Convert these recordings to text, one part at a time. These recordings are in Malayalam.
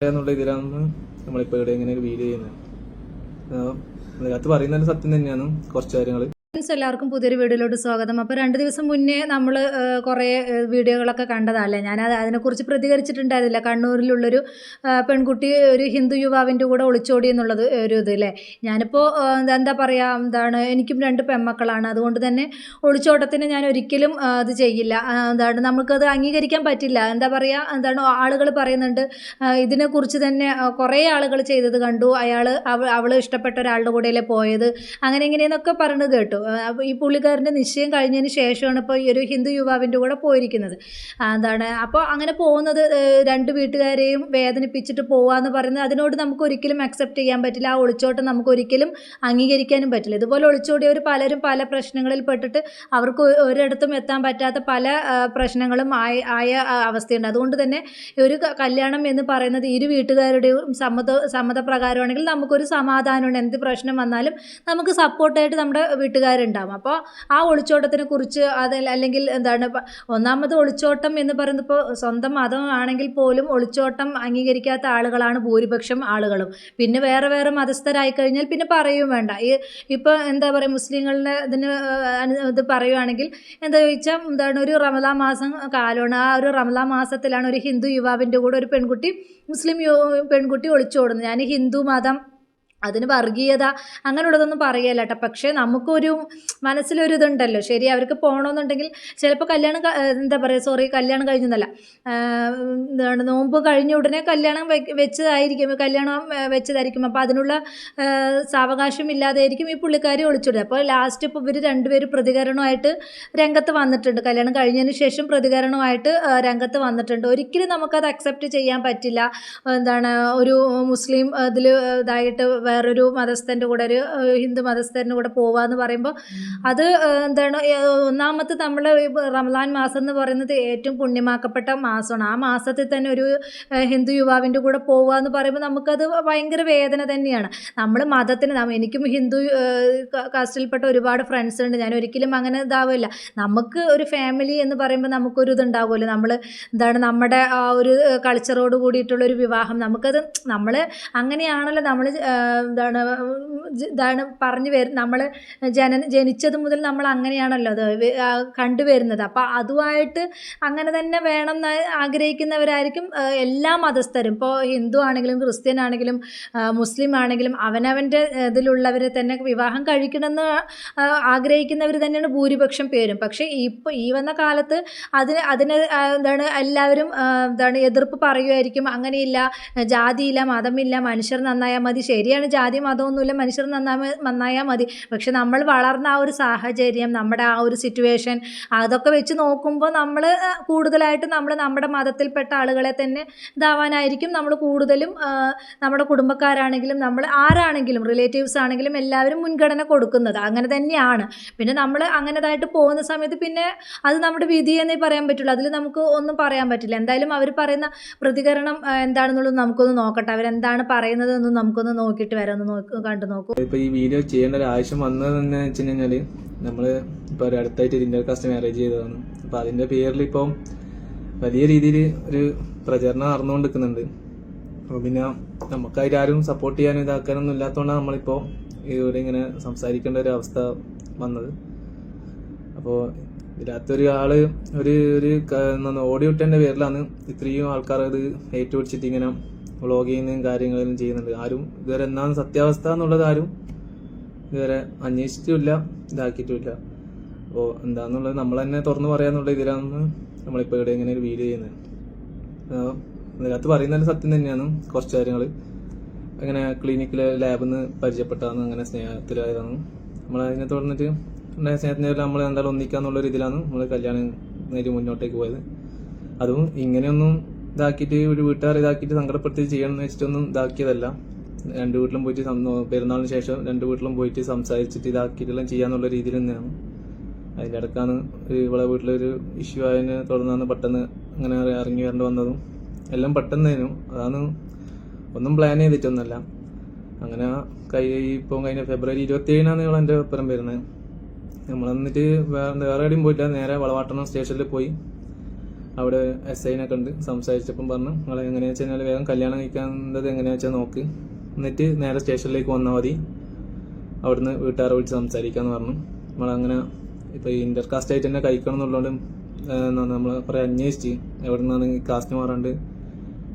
എന്നുള്ള ഇതിലാണ് നമ്മളിപ്പോൾ ഇവിടെ ഇങ്ങനെ ഒരു വീഡിയോ ചെയ്യുന്നത്. അതിനകത്ത് പറയുന്നത് സത്യം തന്നെയാണ് കുറച്ച് കാര്യങ്ങൾ. എല്ലാവർക്കും പുതിയൊരു വീഡിയോയിലോട്ട് സ്വാഗതം. അപ്പോൾ 2 ദിവസം മുന്നേ നമ്മൾ കുറേ വീഡിയോകളൊക്കെ കണ്ടതല്ലേ. ഞാൻ അതിനെക്കുറിച്ച് പ്രതികരിച്ചിട്ടുണ്ടായിരുന്നില്ല. കണ്ണൂരിലുള്ളൊരു പെൺകുട്ടി ഒരു ഹിന്ദു യുവാവിൻ്റെ കൂടെ ഒളിച്ചോടി എന്നുള്ളത് ഒരു ഇതല്ലേ. ഞാനിപ്പോൾ എന്താ പറയുക, എനിക്കും 2 പെൺമക്കളാണ്. അതുകൊണ്ട് തന്നെ ഒളിച്ചോട്ടത്തിന് ഞാൻ ഒരിക്കലും അത് ചെയ്യില്ല. നമുക്കത് അംഗീകരിക്കാൻ പറ്റില്ല. ആളുകൾ പറയുന്നുണ്ട്, ഇതിനെക്കുറിച്ച് തന്നെ കുറേ ആളുകൾ ചെയ്തത് കണ്ടു. അവൾ ഇഷ്ടപ്പെട്ട ഒരാളുടെ കൂടെയല്ലേ പോയത്, അങ്ങനെ ഇങ്ങനെയെന്നൊക്കെ പറഞ്ഞു കേട്ടു. ഈ പുള്ളിക്കാരൻ്റെ നിശ്ചയം കഴിഞ്ഞതിന് ശേഷമാണ് ഇപ്പോൾ ഈ ഒരു ഹിന്ദു യുവാവിൻ്റെ കൂടെ പോയിരിക്കുന്നത്. അപ്പോൾ അങ്ങനെ പോകുന്നത് 2 വീട്ടുകാരെയും വേദനിപ്പിച്ചിട്ട് പോവാന്ന് പറയുന്നത് അതിനോട് നമുക്ക് ഒരിക്കലും അക്സെപ്റ്റ് ചെയ്യാൻ പറ്റില്ല. ആ ഒളിച്ചോട്ടം നമുക്ക് ഒരിക്കലും അംഗീകരിക്കാനും പറ്റില്ല. ഇതുപോലെ ഒളിച്ചോടിയവർ പലരും പല പ്രശ്നങ്ങളിൽ പെട്ടിട്ട് അവർക്ക് ഒരിടത്തും എത്താൻ പറ്റാത്ത പല പ്രശ്നങ്ങളും ആയ അവസ്ഥയുണ്ട്. അതുകൊണ്ട് തന്നെ ഒരു കല്യാണം എന്ന് പറയുന്നത് ഇരു വീട്ടുകാരുടെയും സമ്മതപ്രകാരമാണെങ്കിൽ നമുക്കൊരു സമാധാനമുണ്ട്. എന്ത് പ്രശ്നം വന്നാലും നമുക്ക് സപ്പോർട്ടായിട്ട് നമ്മുടെ വീട്ടുകാരുണ്ടാവും. അപ്പോൾ ആ ഒളിച്ചോട്ടത്തിനെ കുറിച്ച് അല്ലെങ്കിൽ ഒന്നാമത് ഒളിച്ചോട്ടം എന്ന് പറയുന്നത് ഇപ്പോൾ സ്വന്തം മതമാണെങ്കിൽ പോലും ഒളിച്ചോട്ടം അംഗീകരിക്കാത്ത ആളുകളാണ് ഭൂരിപക്ഷം ആളുകളും. പിന്നെ വേറെ മതസ്ഥരായി കഴിഞ്ഞാൽ പിന്നെ പറയുകയും വേണ്ട. ഇപ്പോൾ മുസ്ലിങ്ങളുടെ ഇത് പറയുകയാണെങ്കിൽ ഒരു റമദാൻ മാസം കാലമാണ്. ആ ഒരു റമദാൻ മാസത്തിലാണ് ഒരു ഹിന്ദു യുവാവിൻ്റെ കൂടെ ഒരു മുസ്ലിം പെൺകുട്ടി ഒളിച്ചോടുന്നത്. ഞാൻ ഹിന്ദു മതം, അതിന് വർഗീയത അങ്ങനെയുള്ളതൊന്നും പറയല്ല കേട്ടോ. പക്ഷേ നമുക്കൊരു മനസ്സിലൊരു ഇതുണ്ടല്ലോ, ശരി, അവർക്ക് പോകണമെന്നുണ്ടെങ്കിൽ ചിലപ്പോൾ കല്യാണം കഴിഞ്ഞെന്നല്ല, നോമ്പ് കഴിഞ്ഞ ഉടനെ കല്യാണം വെച്ചതായിരിക്കും. അപ്പോൾ അതിനുള്ള സാവകാശം ഇല്ലാതെയായിരിക്കും ഈ പുള്ളിക്കാരി ഒളിച്ചോടുക. അപ്പോൾ ലാസ്റ്റ് ഇപ്പോൾ ഇവർ 2 പേര് പ്രതികരണമായിട്ട് രംഗത്ത് വന്നിട്ടുണ്ട്. കല്യാണം കഴിഞ്ഞതിന് ശേഷം പ്രതികരണമായിട്ട് രംഗത്ത് വന്നിട്ടുണ്ട്. ഒരിക്കലും നമുക്കത് അക്സെപ്റ്റ് ചെയ്യാൻ പറ്റില്ല. ഒരു മുസ്ലിം ഇതിൽ ഇതായിട്ട് വേറൊരു മതസ്ഥൻ്റെ കൂടെ, ഒരു ഹിന്ദു മതസ്ഥൻ്റെ കൂടെ പോവാന്ന് പറയുമ്പോൾ അത് ഒന്നാമത്തെ നമ്മളെ റമദാൻ മാസം എന്ന് പറയുന്നത് ഏറ്റവും പുണ്യമാക്കപ്പെട്ട മാസമാണ്. ആ മാസത്തിൽ തന്നെ ഒരു ഹിന്ദു യുവാവിൻ്റെ കൂടെ പോവാന്ന് പറയുമ്പോൾ നമുക്കത് ഭയങ്കര വേദന തന്നെയാണ്. നമ്മൾ മതത്തിന് എനിക്കും ഹിന്ദു കാസ്റ്റിൽപ്പെട്ട ഒരുപാട് ഫ്രണ്ട്സ് ഉണ്ട്. ഞാൻ ഒരിക്കലും അങ്ങനെ ഇതാവില്ല. നമുക്ക് ഒരു ഫാമിലി എന്ന് പറയുമ്പോൾ നമുക്കൊരു ഇതുണ്ടാവുമല്ലോ. നമ്മുടെ ആ ഒരു കൾച്ചറോട് കൂടിയിട്ടുള്ളൊരു വിവാഹം, നമുക്കത് നമ്മൾ അങ്ങനെയാണല്ലോ നമ്മൾ പറഞ്ഞു വരും. നമ്മൾ ജനിച്ചത് മുതൽ നമ്മൾ അങ്ങനെയാണല്ലോ അത് കണ്ടുവരുന്നത്. അപ്പോൾ അതുമായിട്ട് അങ്ങനെ തന്നെ വേണം എന്ന് ആഗ്രഹിക്കുന്നവരായിരിക്കും എല്ലാ മതസ്ഥരും. ഇപ്പോൾ ഹിന്ദു ആണെങ്കിലും ക്രിസ്ത്യൻ ആണെങ്കിലും മുസ്ലിം ആണെങ്കിലും അവനവൻ്റെ ഇതിലുള്ളവരെ തന്നെ വിവാഹം കഴിക്കണമെന്ന് ആഗ്രഹിക്കുന്നവർ തന്നെയാണ് ഭൂരിപക്ഷം പേരും. പക്ഷേ ഇപ്പോൾ ഈ വന്ന കാലത്ത് അതിന് എല്ലാവരും എതിർപ്പ് പറയുമായിരിക്കും. അങ്ങനെയില്ല, ജാതിയില്ല, മതമില്ല, മനുഷ്യർ നന്നായാൽ മതി. ശരിയാണ്, ജാതി മതമൊന്നുമില്ല, മനുഷ്യർ നന്നായാൽ മതി. പക്ഷെ നമ്മൾ വളർന്ന ആ ഒരു സാഹചര്യം, നമ്മുടെ ആ ഒരു സിറ്റുവേഷൻ, അതൊക്കെ വെച്ച് നോക്കുമ്പോൾ നമ്മൾ കൂടുതലായിട്ട് നമ്മുടെ മതത്തിൽപ്പെട്ട ആളുകളെ തന്നെ ഇതാവാനായിരിക്കും നമ്മൾ കൂടുതലും, നമ്മുടെ കുടുംബക്കാരാണെങ്കിലും നമ്മൾ ആരാണെങ്കിലും റിലേറ്റീവ്സ് ആണെങ്കിലും എല്ലാവരും മുൻഗണന കൊടുക്കുന്നത്. അങ്ങനെ തന്നെയാണ്. പിന്നെ നമ്മൾ അങ്ങനെതായിട്ട് പോകുന്ന സമയത്ത് പിന്നെ അത് നമ്മുടെ വിധി എന്നേ പറയാൻ പറ്റുള്ളൂ. അതിൽ നമുക്ക് ഒന്നും പറയാൻ പറ്റില്ല. എന്തായാലും അവർ പറയുന്ന പ്രതികരണം എന്താണെന്നുള്ളത് നമുക്കൊന്ന് നോക്കട്ടെ. അവരെന്താണ് പറയുന്നത് എന്ന് നമുക്കൊന്ന് നോക്കിയിട്ട് വരാം, കണ്ടു നോക്കൂ. ഇപ്പൊ ഈ വീഡിയോ ചെയ്യേണ്ട ഒരു ആവശ്യം വന്നതെന്ന് വെച്ച് കഴിഞ്ഞാല് നമ്മള് ഇപ്പൊ ഒരു അടുത്തായിട്ട് ഇന്റർ കാസ്റ്റ് മാരേജ് ചെയ്തതാണ്. അപ്പൊ അതിന്റെ പേരിൽ ഇപ്പം വലിയ രീതിയിൽ ഒരു പ്രചരണം നടന്നുകൊണ്ടിരിക്കുന്നുണ്ട്. അപ്പൊ പിന്നെ നമുക്കായിട്ട് ആരും സപ്പോർട്ട് ചെയ്യാനും ഇതാക്കാനൊന്നും ഇല്ലാത്തതുകൊണ്ടാണ് നമ്മളിപ്പോ ഇവിടെ ഇങ്ങനെ സംസാരിക്കേണ്ട ഒരു അവസ്ഥ വന്നത്. അപ്പോൾ ഇതിനകത്തൊരു ആള് ഒരു ഓഡിയോ ഇട്ടതിന്റെ പേരിലാണ് ഇത്രയും ആൾക്കാർ അത് ഏറ്റുപിടിച്ചിട്ട് ഇങ്ങനെ വ്ളോഗ് ചെയ്യുന്നതും കാര്യങ്ങളും ചെയ്യുന്നുണ്ട്. ആരും ഇതുവരെ എന്താണ് സത്യാവസ്ഥ എന്നുള്ളത് ആരും ഇതുവരെ അന്വേഷിച്ചിട്ടില്ല, ഇതാക്കിയിട്ടുമില്ല. അപ്പോൾ എന്താണെന്നുള്ളത് നമ്മൾ തന്നെ തുറന്നു പറയാന്നുള്ള ഇതിലാണ് നമ്മളിപ്പോൾ ഇവിടെ ഇങ്ങനെ ഒരു വീഡിയോ ചെയ്യുന്നത്. അതിനകത്ത് പറയുന്നത് സത്യം തന്നെയാണ് കുറച്ച് കാര്യങ്ങൾ. അങ്ങനെ ക്ലിനിക്കിലെ ലാബിൽ നിന്ന് പരിചയപ്പെട്ടാണ്, അങ്ങനെ സ്നേഹത്തിലായതാണ്. നമ്മളതിനെ തുടർന്നിട്ട് സ്നേഹത്തിൻ്റെ നമ്മൾ എന്തായാലും ഒന്നിക്കാന്നുള്ളൊരു ഇതിലാണ് നമ്മൾ കല്യാണം നേരി മുന്നോട്ടേക്ക് പോയത്. അതും ഇങ്ങനെയൊന്നും ഇതാക്കിയിട്ട് ഒരു വീട്ടുകാർ ഇതാക്കിയിട്ട് സങ്കടപ്പെടുത്തി ചെയ്യണമെന്ന് വെച്ചിട്ടൊന്നും ഇതാക്കിയതല്ല. 2 വീട്ടിലും പോയിട്ട് പെരുന്നാളിന് ശേഷം 2 വീട്ടിലും പോയിട്ട് സംസാരിച്ചിട്ട് ഇതാക്കിയിട്ടെല്ലാം ചെയ്യാന്നുള്ള രീതിയിൽ തന്നെയാണ്. അതിൻ്റെ ഇടക്കാണ് ഇവിടെ വീട്ടിലൊരു ഇഷ്യൂ ആയതിനെ തുടർന്നാണ് പെട്ടെന്ന് അങ്ങനെ ഇറങ്ങി വരേണ്ടി വന്നതും എല്ലാം പെട്ടെന്നേനും. അതാണ്, ഒന്നും പ്ലാൻ ചെയ്തിട്ടൊന്നുമല്ല. അങ്ങനെ ഇപ്പം കഴിഞ്ഞ ഫെബ്രുവരി 27 നിങ്ങൾ എൻ്റെ ഒപ്പരം വരുന്നത്. നമ്മൾ എന്നിട്ട് വേറെ എവിടെയും പോയില്ല, നേരെ വളവാട്ടണം സ്റ്റേഷനിൽ പോയി അവിടെ SI കണ്ട് സംസാരിച്ചപ്പം പറഞ്ഞു നിങ്ങൾ എങ്ങനെയാ വെച്ച് കഴിഞ്ഞാൽ വേഗം കല്യാണം കഴിക്കാനുള്ളത് എങ്ങനെയാ വെച്ചാൽ നോക്ക്, എന്നിട്ട് നേരെ സ്റ്റേഷനിലേക്ക് വന്നാൽ മതി, അവിടുന്ന് വീട്ടുകാരെ വിളിച്ച് സംസാരിക്കാന്ന് പറഞ്ഞു. നമ്മളങ്ങനെ ഇപ്പോൾ ഈ ഇന്റർകാസ്റ്റ് ആയിട്ട് തന്നെ കഴിക്കണം എന്നുള്ളതുകൊണ്ട് നമ്മൾ കുറേ അന്വേഷിച്ച് എവിടെ നിന്നാണ് ഈ കാസ്റ്റ് മാറാണ്ട്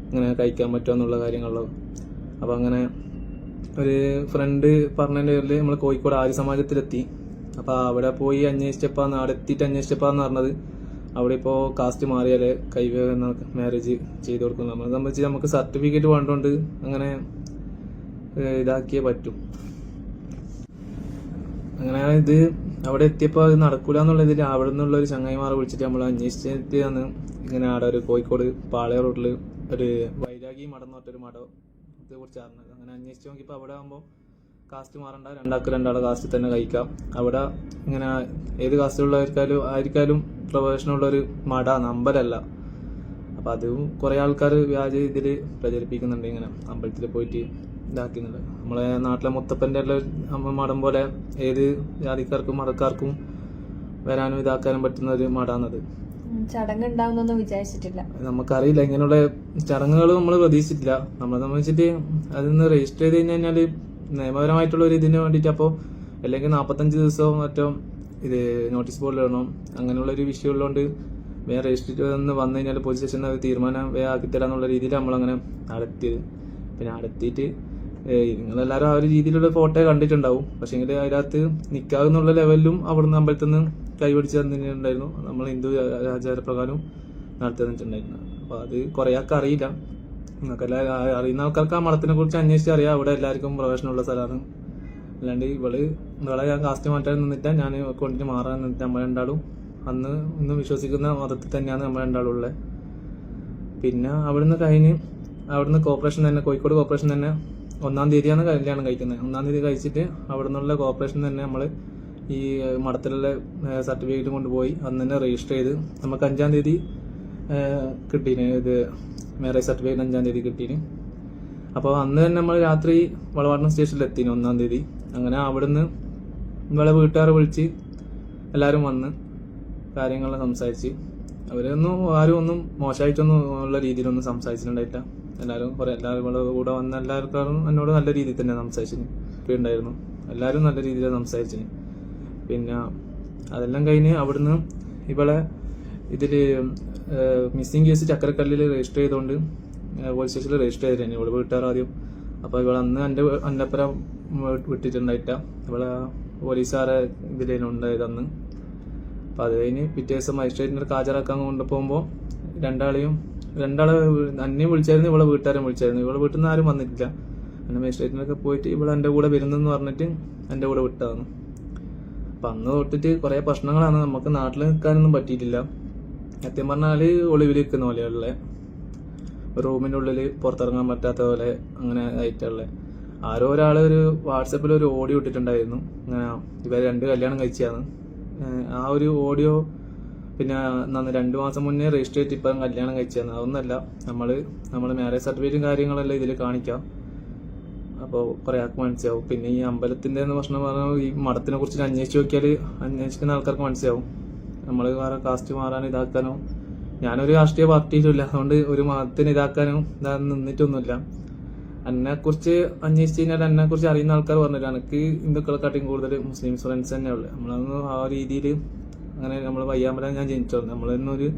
ഇങ്ങനെ കഴിക്കാൻ പറ്റുക എന്നുള്ള കാര്യങ്ങളോ. അപ്പോൾ അങ്ങനെ ഒരു ഫ്രണ്ട് പറഞ്ഞതിൻ്റെ പേരിൽ നമ്മൾ കോഴിക്കോട് ആര്യ സമാജത്തിലെത്തി. അപ്പോൾ അവിടെ പോയി അന്വേഷിച്ചപ്പോൾ അവിടെ എത്തിയിട്ട് അന്വേഷിച്ചപ്പോഴാന്ന് പറഞ്ഞത് അവിടെ ഇപ്പോൾ കാസ്റ്റ് മാറിയാലേ മാരേജ് ചെയ്ത് കൊടുക്കുന്നു. നമ്മളെ സംബന്ധിച്ച് നമുക്ക് സർട്ടിഫിക്കറ്റ് വേണ്ടതുകൊണ്ട് അങ്ങനെ ഇതാക്കിയേ പറ്റും. അങ്ങനെ ഇത് അവിടെ എത്തിയപ്പോൾ അത് നടക്കൂല എന്നുള്ള ഇതിൽ അവിടെ നിന്നുള്ള ഒരു ചങ്ങായിമാരെ വിളിച്ചിട്ട് നമ്മൾ അന്വേഷിച്ചിട്ട് ആണ് ഇങ്ങനെ അവിടെ ഒരു കോഴിക്കോട് പാളയ റോഡിൽ ഒരു വൈരാഗി മഠം എന്ന് പറഞ്ഞൊരു മഠത്തെ കുറിച്ച് അറിഞ്ഞത്. അങ്ങനെ അന്വേഷിച്ച് നോക്കിയപ്പോൾ അവിടെ ആകുമ്പോൾ കാസ്റ്റ് മാറണ്ട, രണ്ടാളെ കാസ്റ്റ് തന്നെ കഴിക്കാം. അവിടെ ഇങ്ങനെ ഏത് കാസ്റ്റുള്ളവർക്കാരും പ്രൊഫഷനുള്ളൊരു മഠമാണ്, അമ്പലമല്ല. അപ്പം അതും കുറേ ആൾക്കാർ വ്യാജ ഇതിൽ പ്രചരിപ്പിക്കുന്നുണ്ട്, ഇങ്ങനെ അമ്പലത്തിൽ പോയിട്ട് ഇതാക്കുന്നുണ്ട്. നമ്മളെ നാട്ടിലെ മുത്തപ്പൻ്റെ എല്ലാം മഠം പോലെ ഏത് ജാതിക്കാർക്കും മതക്കാർക്കും വരാനും ഇതാക്കാനും പറ്റുന്ന ഒരു മഠാണത്. ചടങ്ങ് ഉണ്ടാവുന്നൊന്നും വിചാരിച്ചിട്ടില്ല. നമുക്കറിയില്ല, ഇങ്ങനെയുള്ള ചടങ്ങുകൾ നമ്മൾ പ്രതീക്ഷിച്ചിട്ടില്ല. നമ്മളെ സംബന്ധിച്ചിട്ട് അതൊന്ന് രജിസ്റ്റർ ചെയ്ത് കഴിഞ്ഞാൽ നിയമപരമായിട്ടുള്ള ഒരു ഇതിന് വേണ്ടിയിട്ട് അപ്പോൾ അല്ലെങ്കിൽ 45 ദിവസവും മറ്റോ ഇത് നോട്ടീസ് ബോർഡിൽ ഇടണം. അങ്ങനെയുള്ള ഒരു വിഷയം ഉള്ളതുകൊണ്ട് വേറെ രജിസ്റ്റർ ചെയ്ത് വന്നു കഴിഞ്ഞാൽ പോലീസ് സ്റ്റേഷനിൽ ഒരു തീരുമാനം വേഗം ആക്കിത്തരാന്നുള്ള രീതിയിൽ നമ്മളങ്ങനെ നടത്തിയത്. പിന്നെ നടത്തിയിട്ട് നിങ്ങളെല്ലാവരും ആ ഒരു രീതിയിലുള്ള ഫോട്ടോ കണ്ടിട്ടുണ്ടാവും. പക്ഷേ എങ്കിൽ അതിനകത്ത് നിൽക്കാവുന്നുള്ള ലെവലിലും അവിടുന്ന് അമ്പലത്തിൽ നിന്ന് കൈപിടിച്ച് തന്നിട്ടുണ്ടായിരുന്നു. നമ്മൾ ഹിന്ദു ആചാരപ്രകാരം നടത്തി തന്നിട്ടുണ്ടായിരുന്നു. അപ്പോൾ അത് കുറേ ആൾക്ക് അറിയില്ല. നിങ്ങൾക്കെല്ലാം അറിയുന്ന ആൾക്കാർക്ക് ആ മഠത്തിനെ കുറിച്ച് അന്വേഷിച്ച് അറിയാം. അവിടെ എല്ലാവർക്കും പ്രവേശനമുള്ള സ്ഥലമാണ്. അല്ലാണ്ട് ഇവളെ ഞാൻ കാസ്റ്റ് മാറ്റാൻ നിന്നിട്ടാ, ഞാൻ കൊണ്ടിട്ട് മാറാൻ നിന്നിട്ട് നമ്മൾ രണ്ടാളും അന്ന് ഇന്നും വിശ്വസിക്കുന്ന മതത്തിൽ തന്നെയാണ് നമ്മൾ രണ്ടാളും ഉള്ളത്. പിന്നെ അവിടുന്ന് കഴിഞ്ഞ് അവിടുന്ന് കോർപ്പറേഷൻ തന്നെ, കോഴിക്കോട് കോർപ്പറേഷൻ തന്നെ 1-ാം തീയതിയാണ് കല്യാണം കഴിക്കുന്നത്. 1-ാം തീയതി കഴിച്ചിട്ട് അവിടെ നിന്നുള്ള കോർപ്പറേഷൻ തന്നെ നമ്മൾ ഈ മഠത്തിലുള്ള സർട്ടിഫിക്കറ്റ് കൊണ്ടുപോയി അന്ന് തന്നെ രജിസ്റ്റർ ചെയ്ത് നമുക്ക് 5-ാം തീയതി കിട്ടീന്. ഇത് മാരേജ് സർട്ടിഫിക്കറ്റ് 5-ാം തീയതി കിട്ടീന്. അപ്പോൾ അന്ന് തന്നെ നമ്മൾ രാത്രി വളവാടനം സ്റ്റേഷനിൽ എത്തിന് 1-ാം തീയതി. അങ്ങനെ അവിടുന്ന് ഇവളെ വീട്ടുകാരെ വിളിച്ച് എല്ലാവരും വന്ന് കാര്യങ്ങളെല്ലാം സംസാരിച്ച്. അവരൊന്നും ആരും ഒന്നും മോശമായിട്ടൊന്നും ഉള്ള രീതിയിലൊന്നും സംസാരിച്ചിട്ടുണ്ടായിട്ടില്ല. എല്ലാവരും കൂടെ വന്ന എല്ലാവർക്കും എന്നോട് നല്ല രീതിയിൽ തന്നെ സംസാരിച്ചിട്ടുണ്ടായിരുന്നു. എല്ലാവരും നല്ല രീതിയിൽ സംസാരിച്ചിന്. പിന്നെ അതെല്ലാം കഴിഞ്ഞ് അവിടുന്ന് ഇവളെ ഇതിൽ മിസ്സിംഗ് കേസ് ചക്കരക്കല്ലിൽ രജിസ്റ്റർ ചെയ്തുകൊണ്ട് പോലീസ് സ്റ്റേഷനിൽ രജിസ്റ്റർ ചെയ്തിരുന്നു ഇവിടെ വീട്ടുകാർ ആദ്യം. അപ്പോൾ ഇവളെ അന്ന് എൻ്റെ അപ്പുറം വിട്ടിട്ടുണ്ടായിട്ട ഇവളെ പോലീസുകാരെ ഇതിലുണ്ടായത് അന്ന്. അപ്പോൾ അത് കഴിഞ്ഞ് പിറ്റേ ദിവസം മജിസ്ട്രേറ്റിൻ്റെ ഹാജരാക്കാൻ കൊണ്ടുപോകുമ്പോൾ രണ്ടാളെ അന്നെയും വിളിച്ചായിരുന്നു, ഇവളെ വീട്ടുകാരും വിളിച്ചായിരുന്നു. ഇവളെ വീട്ടിൽ നിന്ന് ആരും വന്നിട്ടില്ല. അങ്ങനെ മജിസ്ട്രേറ്റിനൊക്കെ പോയിട്ട് ഇവളെ എൻ്റെ കൂടെ വരുന്നെന്ന് പറഞ്ഞിട്ട് എൻ്റെ കൂടെ വിട്ടതാണ്. അപ്പം അന്ന് തൊട്ടിട്ട് കുറേ പ്രശ്നങ്ങളാണ്. നമുക്ക് നാട്ടിൽ നിൽക്കാനൊന്നും പറ്റിയിട്ടില്ല. സത്യം പറഞ്ഞാൽ ഒളിവിൽ നിൽക്കുന്ന പോലെയുള്ള റൂമിൻ്റെ ഉള്ളിൽ പുറത്തിറങ്ങാൻ പറ്റാത്ത പോലെ അങ്ങനെ ആയിട്ടുള്ള ആരോ ഒരാൾ ഒരു വാട്സപ്പിൽ ഒരു ഓഡിയോ ഇട്ടിട്ടുണ്ടായിരുന്നു. അങ്ങനെ ഇവർ 2 കല്യാണം കഴിച്ചതാണ്. ആ ഒരു ഓഡിയോ പിന്നെ 2 മാസം മുന്നേ രജിസ്റ്റർ ചെയ്തിട്ട് ഇപ്പം കല്യാണം കഴിച്ചതാണ്. അതൊന്നല്ല, നമ്മൾ മാരേജ് സർട്ടിഫിക്കറ്റും കാര്യങ്ങളെല്ലാം ഇതിൽ കാണിക്കാം. അപ്പോൾ കുറേ ആൾക്ക് മനസ്സിലാവും. പിന്നെ ഈ അമ്പലത്തിൻ്റെ പ്രശ്നം പറഞ്ഞാൽ ഈ മഠത്തിനെ കുറിച്ച് അന്വേഷിക്കുന്ന ആൾക്കാർക്ക് മനസ്സിലാവും. നമ്മൾ വേറെ കാസ്റ്റ് മാറാനോ ഇതാക്കാനോ, ഞാനൊരു രാഷ്ട്രീയ പാർട്ടിയിലുമില്ല, അതുകൊണ്ട് ഒരു മതത്തിന് ഇതാക്കാനോ നിന്നിട്ടൊന്നുമില്ല. എന്നെക്കുറിച്ച് അന്വേഷിച്ച് കഴിഞ്ഞാൽ എന്നെക്കുറിച്ച് അറിയുന്ന ആൾക്കാർ പറഞ്ഞില്ല, എനിക്ക് ഹിന്ദുക്കളെക്കാട്ടിയും കൂടുതൽ മുസ്ലിംസ് ഫ്രണ്ട്സ് തന്നെ ഉള്ളത്. നമ്മളൊന്ന് ആ രീതിയിൽ അങ്ങനെ നമ്മൾ വയ്യാമ്പലം ഞാൻ ജനിച്ചു വന്നു. നമ്മളൊന്നൊരു